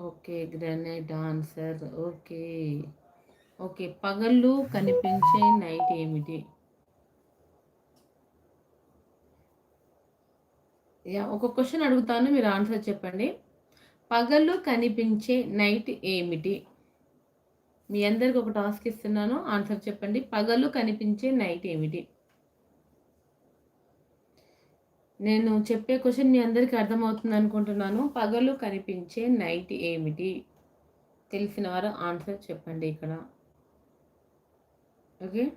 Okay. Granite answer. Okay. Okay. పగళ్ళు కనిపించే night ఏమిటి? ఒక క్వెషన్ అడుగుతాను. మీరు ఆన్సర్ చెప్పండి. పగలు కనిపించే నైట్ ఏమిటి? మీ అందరికి ఒక టాస్క్ ఇస్తున్నాను. ఆన్సర్ చెప్పండి. పగలు కనిపించే నైట్ ఏమిటి? నేను చెప్పే క్వెషన్ మీ అందరికి అర్థమవుతుందనుకుంటున్నాను. పగలు కనిపించే నైట్ ఏమిటి? తెలిసిన వారు ఆన్సర్ చెప్పండి ఇక్కడ. ఓకే.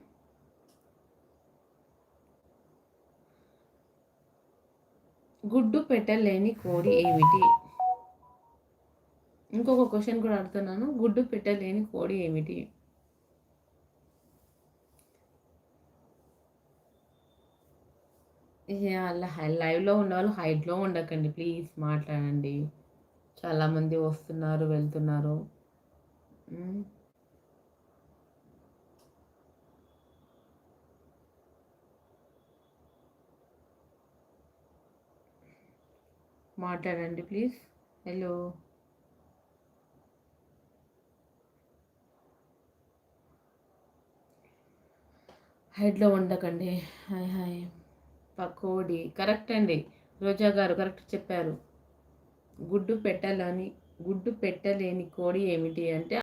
గుడ్డు పెట్టలేని కోడి ఏమిటి? ఇంకొక క్వెషన్ కూడా అడుగుతున్నాను. గుడ్డు పెట్టలేని కోడి ఏమిటి? అలా లైవ్‌లో ఉన్నవాళ్ళు హైడ్‌లో ఉండకండి ప్లీజ్ మాట్లాడండి. చాలామంది వస్తున్నారు, వెళ్తున్నారు. హ్మ్. మాట్లాడండి ప్లీజ్. హలో. హైడ్‌లో ఉండకండి. Hi hi. పకోడీ కరెక్ట్ అండి. రోజా గారు కరెక్ట్ చెప్పారు. గుడ్డు పెట్టలేని కోడి ఏమిటి అంటే